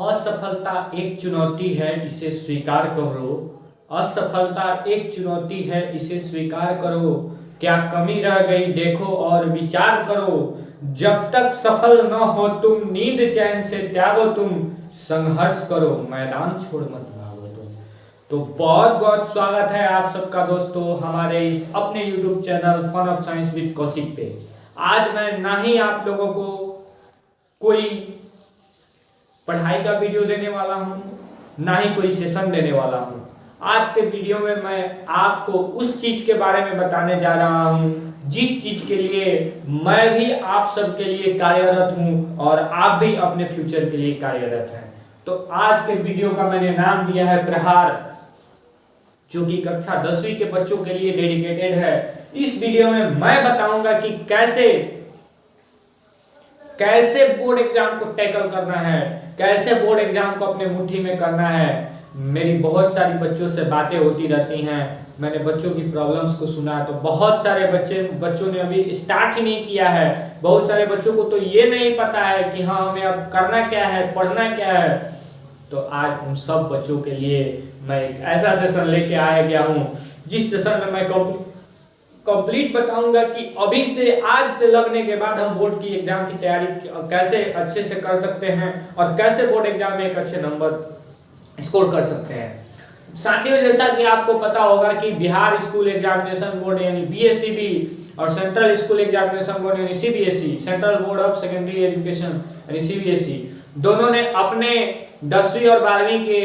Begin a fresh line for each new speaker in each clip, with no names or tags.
असफलता एक चुनौती है, इसे स्वीकार करो। असफलता एक चुनौती है, इसे स्वीकार करो। क्या कमी रह गई देखो और विचार करो। जब तक सफल न हो तुम, नींद चैन से त्यागो तुम। संघर्ष करो, मैदान छोड़ मत भागो तुम। तो बहुत बहुत स्वागत है आप सबका दोस्तों हमारे इस अपने YouTube channel fun of science with Kaushik पे। आज मैं ना ही आप लोगों को कोई पढ़ाई का वीडियो देने वाला हूँ, ना ही कोई सेशन देने वाला हूँ। आज के वीडियो में मैं आपको उस चीज के बारे में बताने जा रहा हूँ जिस चीज के लिए मैं भी आप सबके लिए कार्यरत हूँ और आप भी अपने फ्यूचर के लिए कार्यरत हैं। तो आज के वीडियो का मैंने नाम दिया है प्रहार, जो कि कक्षा 10वीं के बच्चों के लिए डेडिकेटेड है। इस वीडियो में मैं बताऊंगा कि कैसे बोर्ड एग्जाम को टैकल करना है, कैसे बोर्ड एग्जाम को अपने मुट्ठी में करना है। मेरी बहुत सारी बच्चों से बातें होती रहती हैं, मैंने बच्चों की प्रॉब्लम्स को सुना। तो बहुत सारे बच्चों ने अभी स्टार्ट ही नहीं किया है। बहुत सारे बच्चों को तो ये नहीं पता है कि हाँ हमें अब करना क्या है, पढ़ना क्या है। तो आज उन सब बच्चों के लिए मैं एक ऐसा सेशन लेके आया गया हूँ जिस सेशन में मैं कंप्लीट बताऊंगा कि अभी से आज से लगने के बाद हम बोर्ड की एग्जाम की तैयारी कैसे अच्छे से कर सकते हैं और कैसे बोर्ड एग्जाम में एक अच्छे नंबर स्कोर कर सकते हैं। साथियों, जैसा कि आपको पता होगा कि बिहार स्कूल एग्जामिनेशन बोर्ड यानी बीएसटीबी और सेंट्रल स्कूल एग्जामिनेशन बोर्ड यानी CBSE, central board of secondary education यानी सीबीएसई, दोनों ने अपने 10वीं और 12वीं के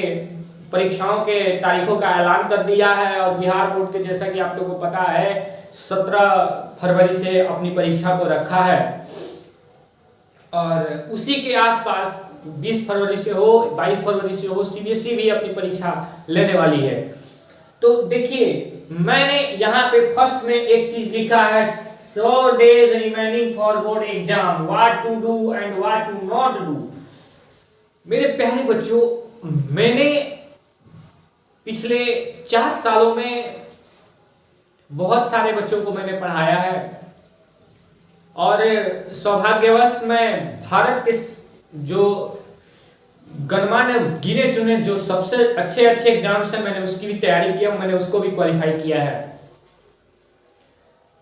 परीक्षाओं के तारीखों का ऐलान कर दिया है। और बिहार बोर्ड के, जैसा कि आप लोगों को पता है, 17 फरवरी से अपनी परीक्षा को रखा है और उसी के आसपास 20 फरवरी से हो, 22 फरवरी से हो, सीबीएसई भी अपनी परीक्षा लेने वाली है। तो देखिए, मैंने यहाँ पे फर्स्ट में एक चीज लिखा है, 100 days remaining for board exam, what to do and what to not do। मेरे प्यारे बच्चों, मैंने पिछले 4 सालों में बहुत सारे बच्चों को मैंने पढ़ाया है और सौभाग्यवश मैं भारत के जो गणमान्य गिने चुने जो सबसे अच्छे एग्जाम्स हैं, मैंने उसकी भी तैयारी किया, मैंने उसको भी क्वालिफाई किया है।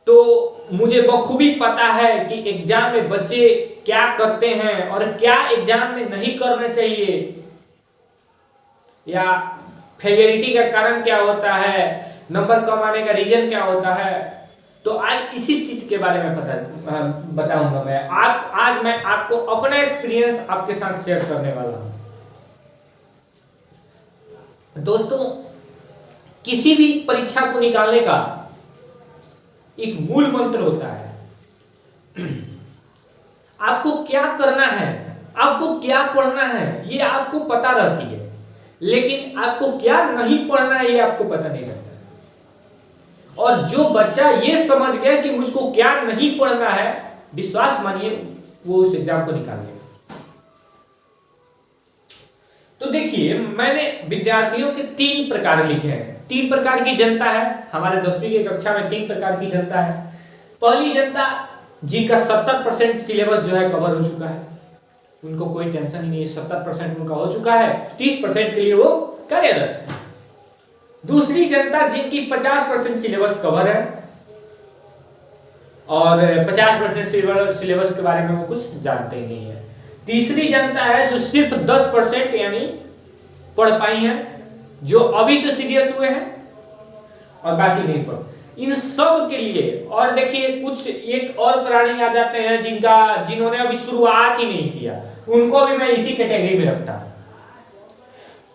तो मुझे बखूबी पता है कि एग्जाम में बच्चे क्या करते हैं और क्या एग्जाम में नहीं करना चाहिए, या फेलियरिटी का कारण क्या होता है, नंबर कम आने का रीजन क्या होता है। तो आज इसी चीज के बारे में बताऊंगा मैं। आज मैं आपको अपना एक्सपीरियंस आपके साथ शेयर करने वाला हूं। दोस्तों, किसी भी परीक्षा को निकालने का एक मूल मंत्र होता है। आपको क्या करना है, आपको क्या पढ़ना है, ये आपको पता रहती है, लेकिन आपको क्या नहीं पढ़ना है ये आपको पता नहीं रहता। और जो बच्चा ये समझ गया कि मुझको क्या नहीं पढ़ना है, विश्वास मानिए वो उस एग्जाम को निकाल लेगा। तो देखिए, मैंने विद्यार्थियों के 3 प्रकार लिखे हैं। 3 प्रकार की जनता है हमारे 10वीं की कक्षा में। 3 प्रकार की जनता है। पहली जनता जिनका 70% सिलेबस जो है कवर हो चुका है, उनको कोई टेंशन ही नहीं है, 70% उनका हो चुका है, 30% के लिए वो कार्यरत है। दूसरी जनता जिनकी 50% सिलेबस कवर है और 50% सिलेबस के बारे में वो कुछ जानते ही नहीं है। तीसरी जनता है जो सिर्फ 10% यानी पढ़ पाई है, जो अभी से सीरियस हुए हैं और बाकी नहीं पढ़। इन सब के लिए, और देखिए कुछ एक और प्राणी आ जाते हैं जिन्होंने अभी शुरुआत ही नहीं किया, उनको भी मैं इसी कैटेगरी में रखता हूं।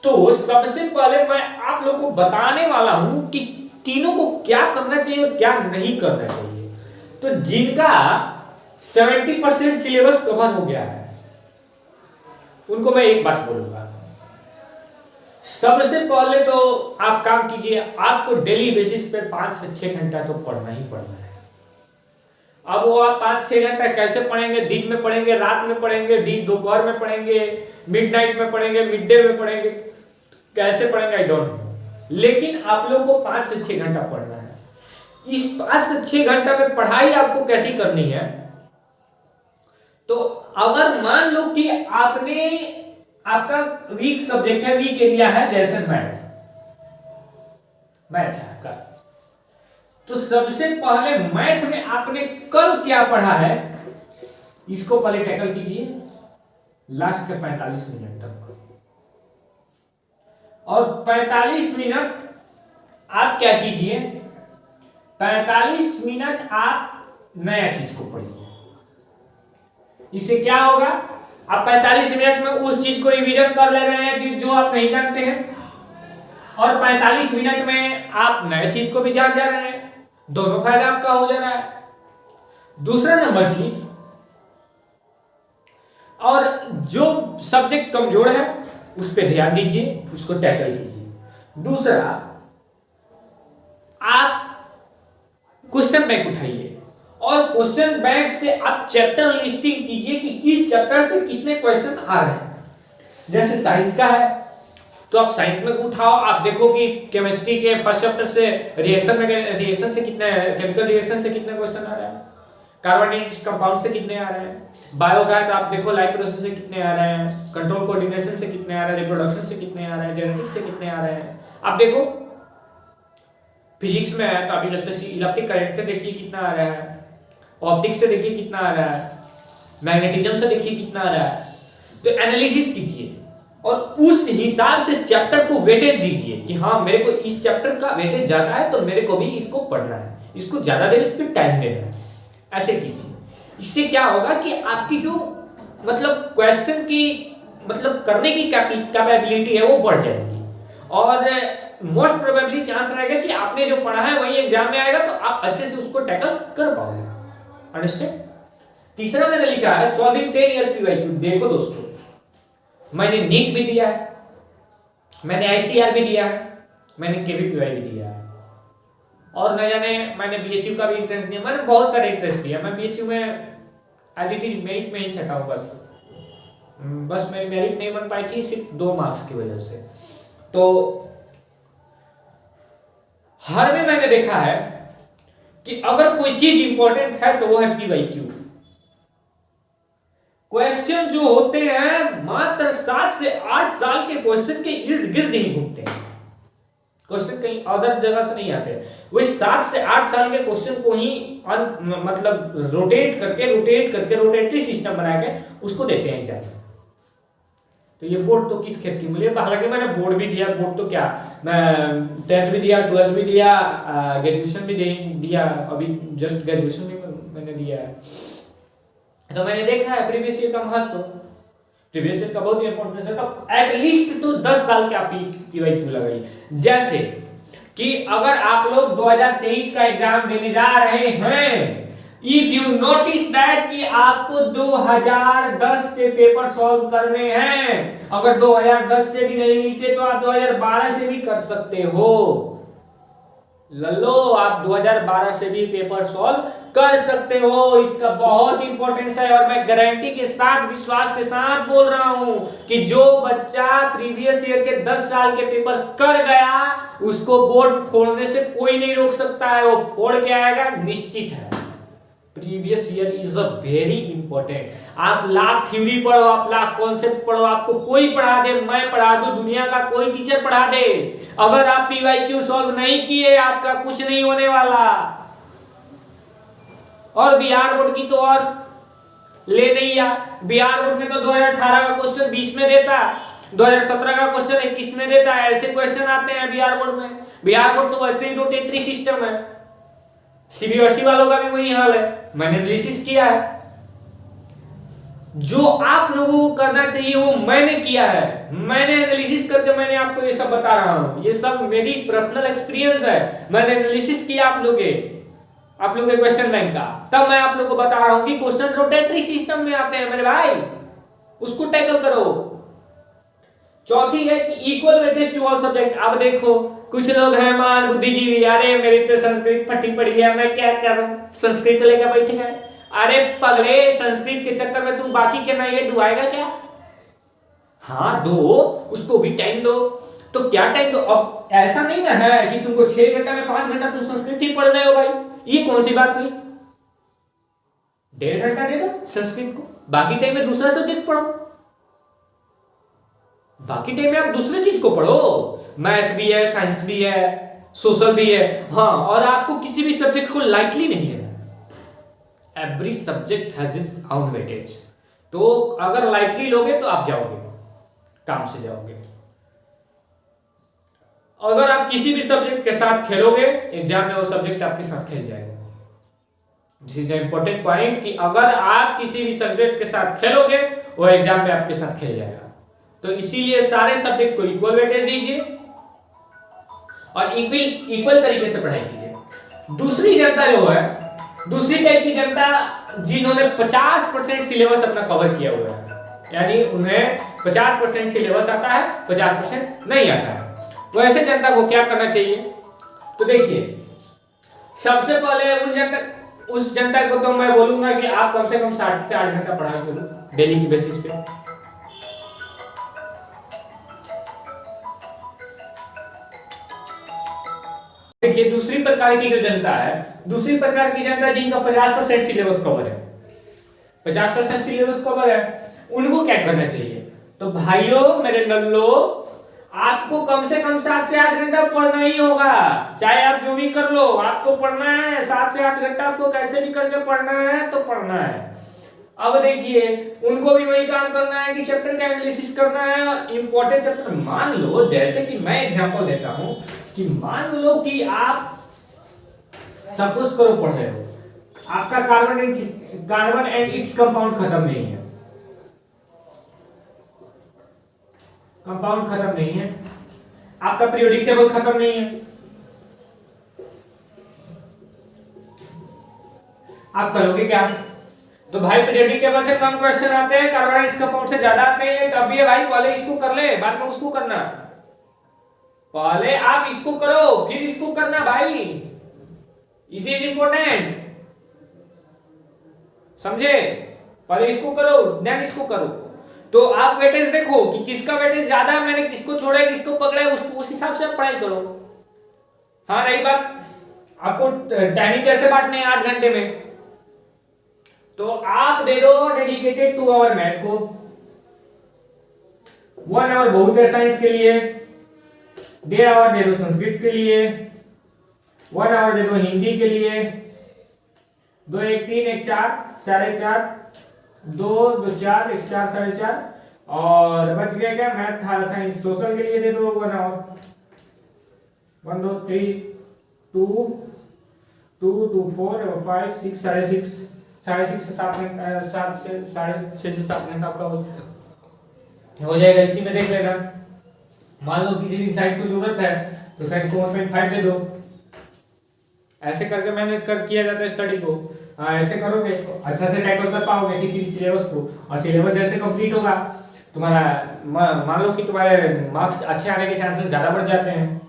तो सबसे पहले मैं आप लोगों को बताने वाला हूं कि तीनों को क्या करना चाहिए और क्या नहीं करना चाहिए। तो जिनका 70% सिलेबस कवर हो गया है, उनको मैं एक बात बोलूंगा। सबसे पहले तो आप काम कीजिए, आपको डेली बेसिस पे 5 से 6 घंटा तो पढ़ना ही पढ़ना है। अब वो आप 5-6 घंटा कैसे पढ़ेंगे, दिन में पढ़ेंगे, रात में पढ़ेंगे, दोपहर में पढ़ेंगे, मिडनाइट में पढ़ेंगे, मिड डे में पढ़ेंगे, कैसे पढ़ेंगे आई डोंट नो, लेकिन आप लोगों को 5 से 6 घंटा पढ़ना है। इस 5 से 6 घंटा में पढ़ाई आपको कैसी करनी है। तो अगर मान लो कि आपका वीक सब्जेक्ट है, वीक एरिया है, जैसे मैथ है आपका। तो सबसे पहले मैथ में आपने कल क्या पढ़ा है, इसको पहले टैकल कीजिए लास्ट के 45 मिनट तक। और 45 मिनट आप क्या कीजिए, 45 मिनट आप नया चीज को पढ़िए। इससे क्या होगा, आप 45 मिनट में उस चीज को रिवीजन कर ले रहे हैं चीज जो आप नहीं जानते हैं, और 45 मिनट में आप नए चीज को भी जान जा रहे हैं। दोनों फायदा आपका हो जा रहा है। दूसरा नंबर चीज, और जो सब्जेक्ट कमजोर है उस पर ध्यान दीजिए, उसको टैकल कीजिए। दूसरा, आप क्वेश्चन बैंक उठाइए और क्वेश्चन बैंक से आप चैप्टर लिस्टिंग कीजिए कि किस चैप्टर से कितने क्वेश्चन आ रहे हैं। जैसे साइंस का है तो आप साइंस में उठाओ, आप देखो कि केमिस्ट्री के फर्स्ट चैप्टर से रिएक्शन से कितने, केमिकल रिएक्शन से कितने क्वेश्चन आ रहे हैं, कार्बोनेट कंपाउंड से कितने आ रहे हैं। बायो का है तो आप देखो लाइफ प्रोसेस से कितने आ रहे हैं, कंट्रोल कोऑर्डिनेशन से कितने आ रहे हैं, रिप्रोडक्शन से कितने आ रहे हैं, जेनेटिक्स से कितने आ रहे हैं। आप देखो फिजिक्स में है तो आप इलेक्ट्रिक करंट से देखिए कितना आ रहा है, ऑप्टिक्स से देखिए कितना आ रहा है, मैग्नेटिज्म से देखिए कितना आ रहा है। तो एनालिसिस कीजिए और उस हिसाब से चैप्टर को वेटेज दीजिए कि हाँ मेरे को इस चैप्टर का वेटेज ज्यादा है तो मेरे को भी इसको पढ़ना है, इसको ज्यादा देर इस पर टाइम देना है। ऐसे कीजिए। इससे क्या होगा कि आपकी जो मतलब क्वेश्चन की मतलब करने की कैपेबिलिटी है वो बढ़ जाएगी, और मोस्ट प्रोबेबली चांस रहेगा कि आपने जो पढ़ा है वही एग्जाम में आएगा तो आप अच्छे से उसको टैकल कर पाओगे। अंडरस्टैंड। तीसरा मैंने लिखा है सॉल्विंग 10 ईयर पीवाईक्यू। देखो दोस्तों, मैंने नीट भी दिया है, मैंने आईसीआर भी दिया है, मैंने केवीपीवाई भी दिया है, और न जाने मैंने बीएचयू का भी इंट्रेंस दिया, मैंने बहुत सारे इंट्रेंस दिया। मैं बीएचयू में आईआईटी मेरिट में ही छटा हूं, बस मेरी मेरिट नहीं बन पाई थी सिर्फ 2 मार्क्स की वजह से। तो हर में मैंने देखा है कि अगर कोई चीज इंपॉर्टेंट है तो वो है पीवाईक्यू। क्वेश्चन जो होते हैं मात्र 7 से 8 साल के क्वेश्चन के इर्द गिर्द ही घूमते हैं, क्वेश्चन कहीं अदर जगह से नहीं आते। वो 7 से 8 साल के क्वेश्चन को ही मतलब रोटेट करके रोटेटरी सिस्टम बना के उसको देते हैं एग्जाम। तो ये बोर्ड तो किस खेत की मूली है। हालांकि मैंने बोर्ड भी दिया, बोर्ड तो क्या, मैं 10th भी दिया, 12th भी दिया, ग्रेजुएशन भी दिया, अभी जस्ट ग्रेजुएशन भी मैंने दिया है। तो मैंने देखा है प्रीवियस ईयर का महत्व, प्रीवियस ईयर का बहुत इंपॉर्टेंस है। तो एटलीस्ट तो 10 साल के आप पीवाईक्यू लगाइए। जैसे कि अगर आप लोग 2023 का एग्जाम देने जा रहे हैं, इफ यू नोटिस दैट कि आपको 2010 से पेपर सॉल्व करने हैं, अगर 2010 से भी नहीं मिलते तो आप 2012 से भी कर सकते हो। लल्लो, आप 2012 से भी पेपर सॉल्व कर सकते हो। इसका बहुत इंपॉर्टेंस है, और मैं गारंटी के साथ विश्वास के साथ बोल रहा हूं कि जो बच्चा प्रीवियस ईयर के 10 साल के पेपर कर गया उसको बोर्ड फोड़ने से कोई नहीं रोक सकता है, वो फोड़ के आएगा निश्चित है। Previous year is a very important. आप लाख थ्योरी पढ़ो, आप लाख कॉन्सेप्ट पढ़ो, आपको कोई पढ़ा दे, मैं पढ़ा दूं, दुनिया का कोई टीचर पढ़ा दे, अगर आप पीवाईक्यू सॉल्व नहीं किए आपका कुछ नहीं होने वाला। और बिहार बोर्ड की तो और ले नहीं आ, बिहार बोर्ड में तो 2018 का क्वेश्चन 20 में देता, 2017 का क्वेश्चन 21 में देता है, ऐसे क्वेश्चन आते हैं बिहार बोर्ड में। बिहार बोर्ड तो वैसे ही रोटेटरी सिस्टम है, सीबीएसई वालों का भी वही हाल है। मैंने एनालिसिस किया है, जो आप लोगों को करना चाहिए वो मैंने किया है। मैंने एनालिसिस करके मैंने आपको ये सब बता रहा हूं, ये सब मेरी पर्सनल एक्सपीरियंस है। मैंने एनालिसिस किया आप लोगों के क्वेश्चन बैंक का, तब मैं आप लोगों को बता रहा हूं कि क्वेश्चन रोटेटरी सिस्टम में आते हैं मेरे भाई, उसको टैकल करो। चौथी है कि equal weightage to all subject. अब देखो कुछ लोग हैं मान बुद्धिजीवी, अरे मेरी तो संस्कृत फटी पड़ी है, मैं क्या करूं, संस्कृत लेकर बैठे हैं। अरे पगले, संस्कृत के चक्कर में तू बाकी के नहीं ये डुबाएगा क्या? हाँ दो, उसको भी टाइम दो। तो क्या टाइम दो? अब ऐसा नहीं ना है कि तुमको 6 घंटा में 5 घंटा तुम संस्कृत ही पढ़ रहे हो भाई, ये कौन सी बात हुई? 1.5 घंटा दे दो संस्कृत को, बाकी टाइम में दूसरा सब्जेक्ट पढ़ो। बाकी टाइम में आप दूसरी चीज को पढ़ो, मैथ भी है, साइंस भी है, सोशल भी है। हाँ, और आपको किसी भी सब्जेक्ट को लाइटली नहीं लेना। Every subject has its own weightage. तो अगर लाइटली लोगे तो आप जाओगे, काम से जाओगे। अगर आप किसी भी सब्जेक्ट के साथ खेलोगे, एग्जाम में वो सब्जेक्ट आपके साथ खेल जाएगा। This is the important point कि अगर आप किसी भी सब्जेक्ट के साथ खेलोगे, वो एग्जाम में आपके साथ खेल जाएगा। तो इसीलिए सारे सब्जेक्ट को इक्वल वेटेज दीजिए और इक्वल तरीके से पढ़ाई कीजिए। दूसरी जनता जो है, दूसरी टाइप की जनता जिन्होंने 50% सिलेबस अपना कवर किया हुआ है, यानी उन्हें 50% सिलेबस आता है, 50% नहीं आता है, वो ऐसे जनता को क्या करना चाहिए? तो देखिए, सबसे पहले उस जनता को तो मैं बोलूंगा कि आप कम से कम 4 घंटा पढ़ाई करो डेली की बेसिस पे। देखिए, दूसरी प्रकार की जो जनता है, दूसरी प्रकार की जनता जिनका 50% सिलेबस कवर है, 50% सिलेबस कवर है, उनको क्या करना चाहिए? तो भाइयों मेरे लल्लो, आपको कम से कम 7 से 8 घंटा पढ़ना ही होगा। चाहे आप जो भी कर लो, आपको पढ़ना है 7 से 8 घंटा, आपको कैसे भी करके पढ़ना है तो पढ़ना है। अब देखिए, उनको भी वही काम करना है कि चैप्टर का एनालिसिस करना है और इंपॉर्टेंट चैप्टर। मान लो, जैसे कि मैं एग्जांपल देता हूं कि मान लो कि आप सपोज करो पढ़ रहे हो, आपका कार्बन एंड इट्स कंपाउंड खत्म नहीं है, कंपाउंड खत्म नहीं है, आपका पीरियोडिक टेबल खत्म नहीं है, आप करोगे क्या? तो भाई पीरियोडिक टेबल से कम क्वेश्चन आते हैं, कार्बन इस कंपाउंड से ज्यादा आते हैं, तब भी भाई पहले इसको कर ले, बाद में उसको करना। पहले आप इसको करो, फिर इसको करना भाई, इट इज इंपॉर्टेंट, समझे? पहले इसको करो, देन इसको करो। तो आप वेटेज देखो कि किसका वेटेज ज्यादा है, मैंने किसको छोड़ा है, किसको पकड़ा है, उसको उस हिसाब से आप पढ़ाई करो। हाँ, रही बात आपको टाइमिंग कैसे बांटने हैं 8 घंटे में, तो आप दे दो डेडिकेटेड 2 आवर मैथ को, 1 आवर बहुत है साइंस के लिए, 1.5 आवर दे दो संस्कृत के लिए, 1 आवर दे दो हिंदी के लिए, 2 1 3 1 4 4.5 2 2 4 1 4 4.5, और बच गया क्या? मैथ था, साइंस सोशल के लिए दे दो 1 आवर, 1 2 3 2 2 2 4 5 6 6.5 6.5 से 7 घंटा, 7 से 6.5 से 7 घंटा आपका हो जाएगा। इसी में देख लेना। मान लो किसी दिन साइंस को जरूरत है तो साइंस को 1.5 दे दो। ऐसे करके मैनेज किया जाता है स्टडी को। ऐसे करोगे तो अच्छा से टैकल कर पाओगे किसी भी सिलेबस को, और सिलेबस जैसे कंप्लीट होगा तुम्हारा, मान लो कि तुम्हारे मार्क्स अच्छे आने के चांसेस ज्यादा बढ़ जाते हैं।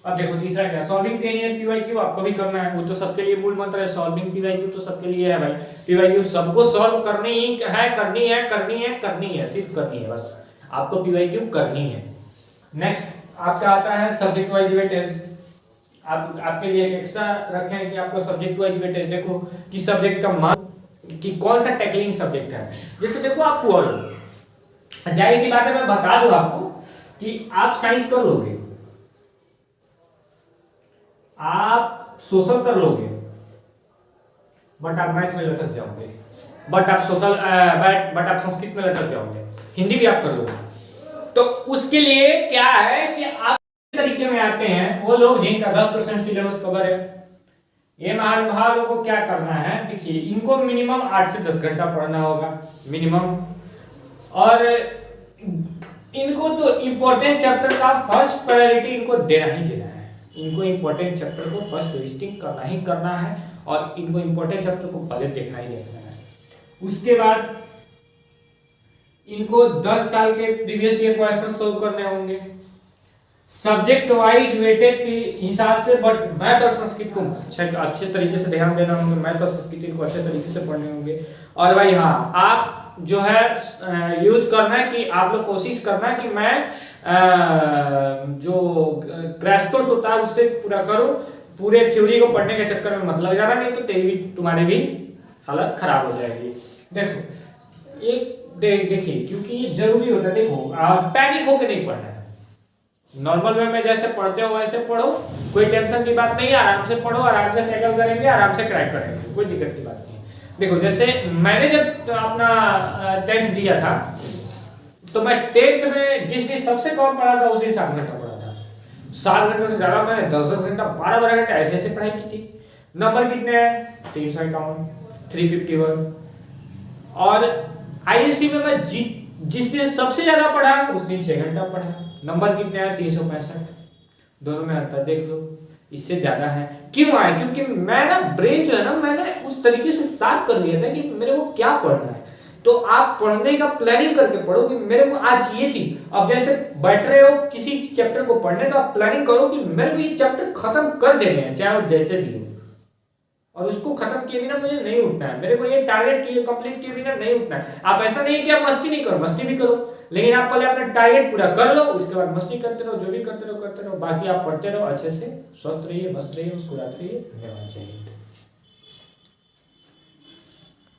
अब देखो तीसरा क्या, सॉल्विंग 10 ईयर पीवाईक्यू आपको भी करना है, वो तो सबके लिए मूल मंत्र है। सॉल्विंग पीवाईक्यू तो सबके लिए है भाई, पीवाईक्यू सबको सॉल्व करनी ही है, करनी है, सिर्फ करनी है, बस आपको पीवाईक्यू करनी है। नेक्स्ट आपका आता है सब्जेक्ट वाइज वेटेज। आपके लिए एक एक्स्ट्रा रखे हैं कि आपका सब्जेक्ट वाइज वेटेज देखो कि सब्जेक्ट का मान कि कौन सा टैकलिंग सब्जेक्ट है। जैसे देखो आप पुअर हो, जाहिर सी बात है मैं बता दूं आपको कि आप साइंस कर लोगे, आप सोशल कर लोगे, बट आप मैथ में लटक जाओगे, बट आप संस्कृत में लटक जाओगे, हिंदी भी आप कर लोगे। तो उसके लिए क्या है कि आप तरीके में आते हैं वो लोग जिनका 10% सिलेबस कवर है। ये महानुभावों को क्या करना है, देखिए इनको मिनिमम 8 से 10 घंटा पढ़ना होगा मिनिमम, और इनको तो इंपॉर्टेंट चैप्टर का फर्स्ट प्रायोरिटी इनको देना ही देना है। इनको इंपॉर्टेंट चैप्टर को फर्स्ट लिस्टिंग करना ही करना है, और इनको इंपॉर्टेंट चैप्टर को पहले देखना ही देखना है। उसके बाद इनको 10 साल के प्रीवियस ईयर क्वेश्चन सोल्व करने होंगे सब्जेक्ट वाइज वेटेज के हिसाब से, बट मैथ और संस्कृत को अच्छे तरीके से ध्यान देना होंगे, मैथ और संस्कृत को अच्छे तरीके से पढ़ने होंगे। और भाई हाँ, आप जो है यूज करना है कि आप लोग कोशिश करना है कि मैं जो क्रैश कोर्स होता है उससे पूरा करूं, पूरे थ्योरी को पढ़ने के चक्कर में मत लग जाना, नहीं तो तुम्हारी भी हालत खराब हो जाएगी। देखो एक देखिए, क्योंकि ये जरूरी होता है। देखो, पैनिक होकर नहीं पढ़ना है। नॉर्मल वे में जैसे पढ़ते हो वैसे पढ़ो, कोई टेंशन की बात नहीं है, आराम से पढ़ो, आराम से टैकल करेंगे, आराम से क्रैक करेंगे, कोई दिक्कत की बात नहीं है। देखो, जैसे मैंने जब अपना 10th दिया था, तो मैं 10th में जिस दिन सबसे कम पढ़ा था उस दिन 7 घंटा पढ़ा था। 7 घंटे से ज्यादा मैंने 10-10 घंटा 12-12 घंटे ऐसे ऐसे पढ़ाई की थी। नंबर कितने हैं? 351, 351। और आईएससी में मैं जिस दिन सबसे ज्यादा पढ़ा उस दिन 6 घंटा पढ़ा। नंबर कितने आए? 365। दोनों में अंतर देख लो, इससे ज्यादा है। क्यों आए? क्योंकि मैं ना ब्रेन जो है ना, मैंने उस तरीके से साफ कर लिया था कि मेरे को क्या पढ़ना है। तो आप पढ़ने का प्लानिंग करके पढ़ो कि मेरे को आज ये चीज, अब जैसे बैठ रहे हो किसी चैप्टर को पढ़ने, तो आप प्लानिंग करो कि मेरे को ये चैप्टर खत्म कर देने हैं, चाहे वो जैसे भी हो, और उसको खत्म किए बिना मुझे नहीं उठना है। मेरे को ये टारगेट किए कंप्लीट किए बिना नहीं उठना है। आप ऐसा नहीं कि आप मस्ती नहीं करो, मस्ती भी करो, लेकिन आप पहले अपना टारगेट पूरा कर लो, उसके बाद मस्ती करते रहो, जो भी करते रहो करते रहो, बाकी आप पढ़ते रहो अच्छे से। स्वस्थ रहिए, मस्त रहिए, मुस्कुराते रहिए। धन्यवाद, जय हिंद।